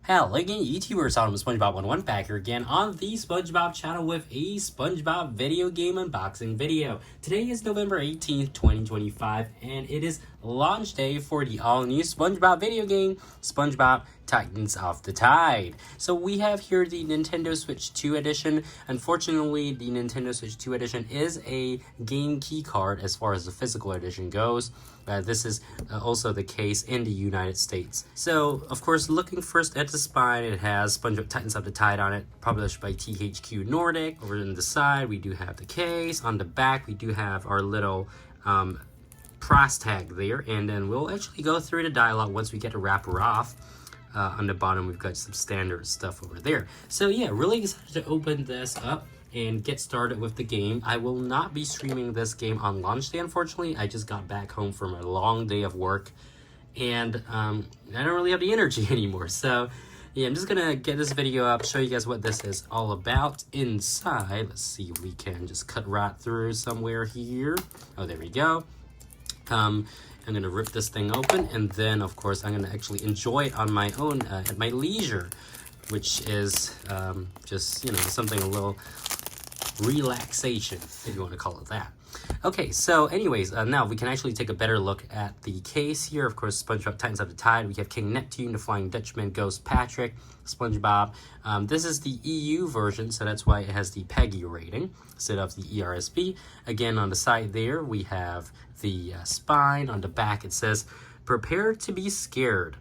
Hello again, YouTubers, I'm SpongeBob11 back here again on the SpongeBob channel with a SpongeBob video game unboxing video. Today is November 18th, 2025, and it is launch day for the all-new SpongeBob video game, SpongeBob Titans of the Tide. So we have here the Nintendo Switch 2 edition. Unfortunately, the Nintendo Switch 2 edition is a game key card as far as the physical edition goes. This is also the case in the United States. So, of course, looking first at the spine, it has SpongeBob Titans of the Tide on it, published by THQ Nordic. Over on the side, we do have the case. On the back, we do have our little price tag there, and then we'll actually go through the dialogue once we get to wrap her off. On the bottom, we've got some standard stuff over there. So yeah, really excited to open this up and get started with the game. I will not be streaming this game on launch day, unfortunately. I just got back home from a long day of work, and I don't really have the energy anymore. So yeah, I'm just gonna get this video up, show you guys what this is all about inside. Let's see if we can just cut right through somewhere here. Oh, there we go. I'm gonna rip this thing open, and then of course I'm gonna actually enjoy it on my own at my leisure, which is just, you know, something a little relaxation, if you want to call it that. Okay, so anyways, now we can actually take a better look at the case here. Of course, SpongeBob Titans of the Tide. We have King Neptune, the Flying Dutchman, Ghost Patrick, SpongeBob. This is the EU version, so that's why it has the PEGI rating instead of the ERSB. Again, on the side there, we have the spine. On the back, it says, "Prepare to be scared.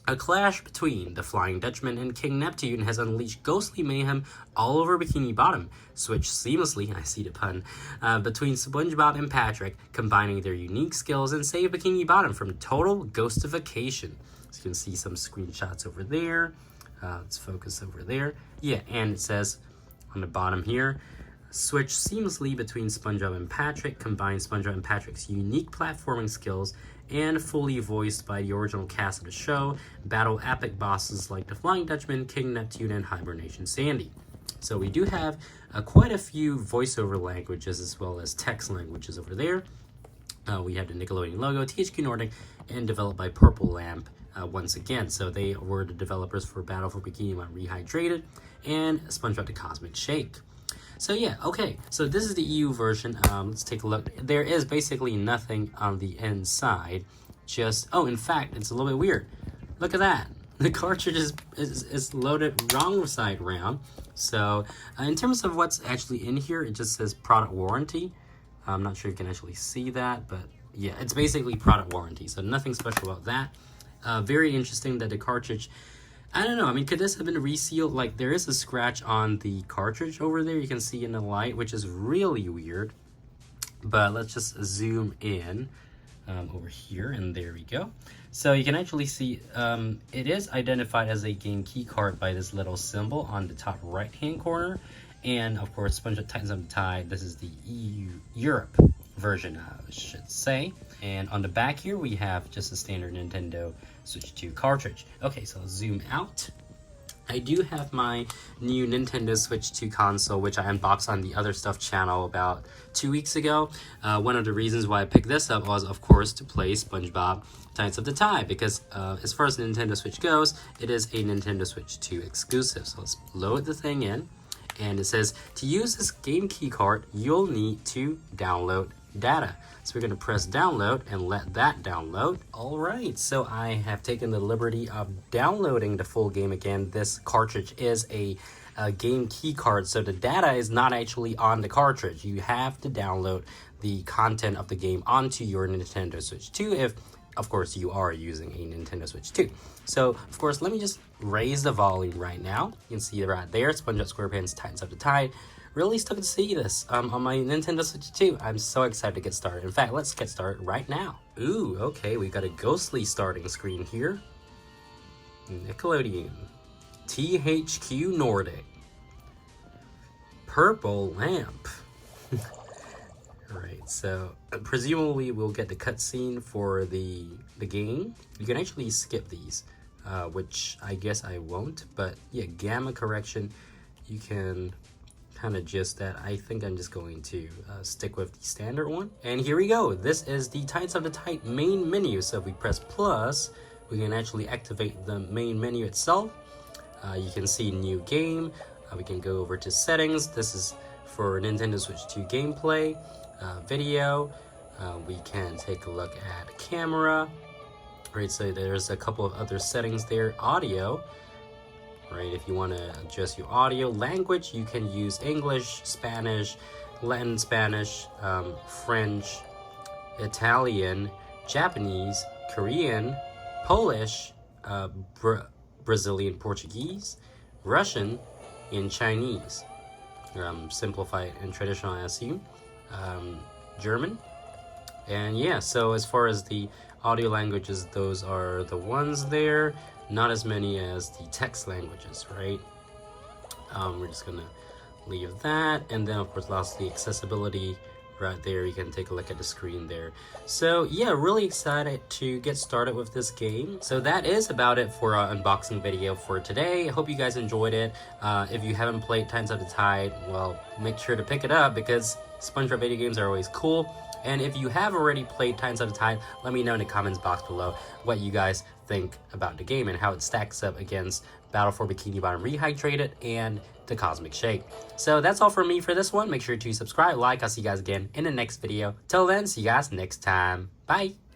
A clash between the Flying Dutchman and King Neptune has unleashed ghostly mayhem all over Bikini Bottom. Switch seamlessly," I see the pun, "between SpongeBob and Patrick, combining their unique skills and save Bikini Bottom from total ghostification." So you can see some screenshots over there. Let's focus over there. Yeah, and it says on the bottom here, "Switch seamlessly between SpongeBob and Patrick, combine SpongeBob and Patrick's unique platforming skills, and fully voiced by the original cast of the show, battle epic bosses like the Flying Dutchman, King Neptune, and Hibernation Sandy." So we do have quite a few voiceover languages as well as text languages over there. We have the Nickelodeon logo, THQ Nordic, and developed by Purple Lamp once again. So they were the developers for Battle for Bikini Bottom Rehydrated and SpongeBob the Cosmic Shake. So yeah, okay, so this is the EU version. Let's take a look. There is basically nothing on the inside. Just, oh, in fact, it's a little bit weird. Look at that. The cartridge is loaded wrong side round. So in terms of what's actually in here, it just says product warranty. I'm not sure if you can actually see that, but yeah, it's basically product warranty. So nothing special about that. Very interesting that the cartridge, I don't know, I mean, could this have been resealed? Like, there is a scratch on the cartridge over there, you can see in the light, which is really weird. But let's just zoom in over here, and there we go. So you can actually see it is identified as a game key card by this little symbol on the top right-hand corner. And, of course, SpongeBob Titans of the Tide, this is the Europe version, I should say. And on the back here, we have just a standard Nintendo Switch 2 cartridge. Okay, so let's zoom out. I do have my new Nintendo Switch 2 console, which I unboxed on the Other Stuff channel about 2 weeks ago. One of the reasons why I picked this up was, of course, to play SpongeBob Titans of the Tide, because as far as the Nintendo Switch goes, it is a Nintendo Switch 2 exclusive. So let's load the thing in, and it says, to use this game key card, you'll need to download data. So we're going to press download and let that download. All right, so I have taken the liberty of downloading the full game again. This cartridge is a game key card, so the data is not actually on the cartridge. You have to download the content of the game onto your Nintendo Switch 2 if, of course, you are using a Nintendo Switch 2. So, of course, let me just raise the volume right now. You can see it right there, SpongeBob SquarePants Titans of the Tide. Really stoked to see this on my Nintendo Switch 2. I'm so excited to get started. In fact, let's get started right now. Ooh, okay, we got a ghostly starting screen here. Nickelodeon, THQ Nordic, Purple Lamp. Alright, so presumably we'll get the cutscene for the game. You can actually skip these, which I guess I won't, but yeah, gamma correction, you can kind of just that. I think I'm just going to stick with the standard one. And here we go. This is the Titans of the Tide main menu. So if we press plus, we can actually activate the main menu itself. You can see new game. We can go over to settings. This is for Nintendo Switch 2 gameplay, video. We can take a look at camera. Right, so there's a couple of other settings there. Audio. Right, if you want to adjust your audio. Language, you can use English, Spanish, Latin Spanish, French, Italian, Japanese, Korean, Polish, Brazilian Portuguese, Russian, and Chinese. Simplified and traditional I assume. German. And yeah, so as far as the audio languages, those are the ones there. Not as many as the text languages, right? We're just gonna leave that. And then of course lastly, accessibility right there. You can take a look at the screen there. So yeah, really excited to get started with this game. So that is about it for our unboxing video for today. I hope you guys enjoyed it. If you haven't played Times of the Tide, well, make sure to pick it up because SpongeBob video games are always cool. And if you have already played Times of the Tide, let me know in the comments box below what you guys think about the game and how it stacks up against Battle for Bikini Bottom Rehydrated and the Cosmic Shake. So that's all from me for this one. Make sure to subscribe, like. I'll see you guys again in the next video. Till then, see you guys next time. Bye!